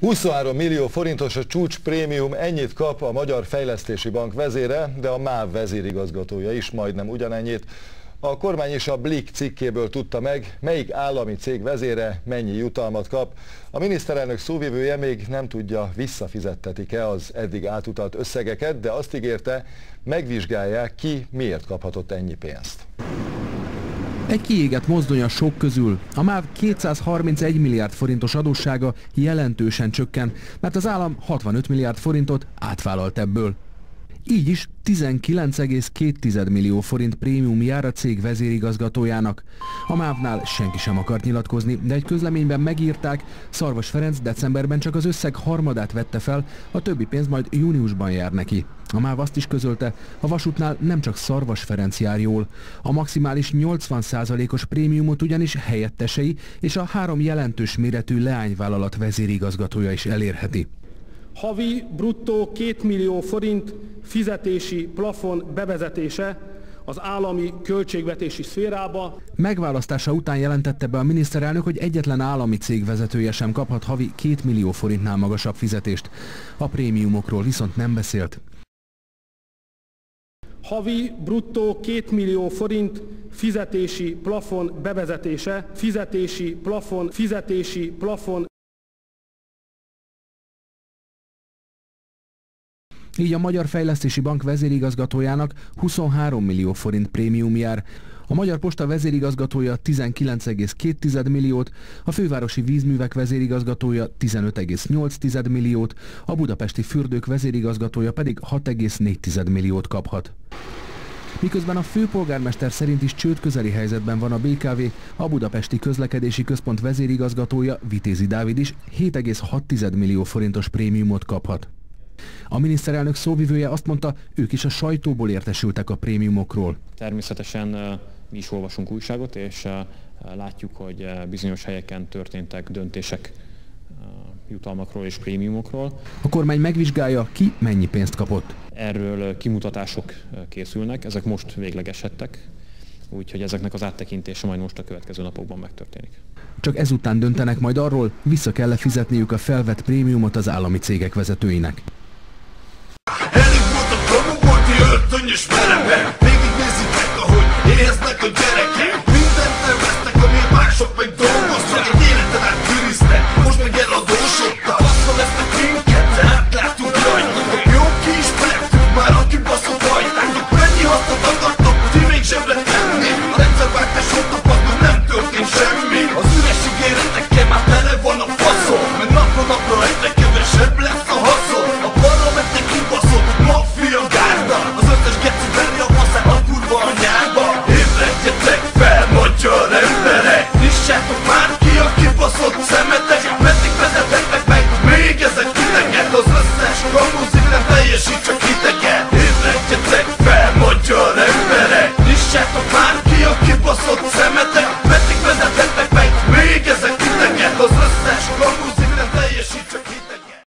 23 millió forintos a csúcs prémium, ennyit kap a Magyar Fejlesztési Bank vezére, de a MÁV vezérigazgatója is majdnem ugyanennyit. A kormány is a Blik cikkéből tudta meg, melyik állami cég vezére mennyi jutalmat kap. A miniszterelnök szóvivője még nem tudja, visszafizettetik-e az eddig átutalt összegeket, de azt ígérte, megvizsgálják, ki miért kaphatott ennyi pénzt. Egy kiégett mozdony a sok közül. A MÁV 231 milliárd forintos adóssága jelentősen csökken, mert az állam 65 milliárd forintot átvállalt ebből. Így is 19,2 millió forint prémium jár a cég vezérigazgatójának. A MÁV-nál senki sem akart nyilatkozni, de egy közleményben megírták, Szarvas Ferenc decemberben csak az összeg harmadát vette fel, a többi pénz majd júniusban jár neki. A MÁV azt is közölte, a vasútnál nem csak Szarvas Ferenc jár jól. A maximális 80%-os prémiumot ugyanis helyettesei és a 3 jelentős méretű leányvállalat vezérigazgatója is elérheti. Havi bruttó 2 millió forint fizetési plafon bevezetése az állami költségvetési szférába. Megválasztása után jelentette be a miniszterelnök, hogy egyetlen állami cég vezetője sem kaphat havi 2 millió forintnál magasabb fizetést. A prémiumokról viszont nem beszélt. Havi bruttó 2 millió forint fizetési plafon bevezetése, fizetési plafon. Így a Magyar Fejlesztési Bank vezérigazgatójának 23 millió forint prémium jár. A Magyar Posta vezérigazgatója 19,2 milliót, a Fővárosi Vízművek vezérigazgatója 15,8 milliót, a Budapesti Fürdők vezérigazgatója pedig 6,4 milliót kaphat. Miközben a főpolgármester szerint is csődközeli helyzetben van a BKV, a Budapesti Közlekedési Központ vezérigazgatója, Vitézi Dávid is 7,6 millió forintos prémiumot kaphat. A miniszterelnök szóvivője azt mondta, ők is a sajtóból értesültek a prémiumokról. Természetesen mi is olvasunk újságot, és látjuk, hogy bizonyos helyeken történtek döntések jutalmakról és prémiumokról. A kormány megvizsgálja, ki mennyi pénzt kapott. Erről kimutatások készülnek, ezek most véglegesedtek, úgyhogy ezeknek az áttekintése majd most a következő napokban megtörténik. Csak ezután döntenek majd arról, vissza kell-e fizetniük a felvett prémiumot az állami cégek vezetőinek. Elég volt a promogolti öltönyös meremek, végig nézitek, ahogy éheznek a gyerekek. Mindent elvesztek, amiért mások meg dolgoznak, egy életet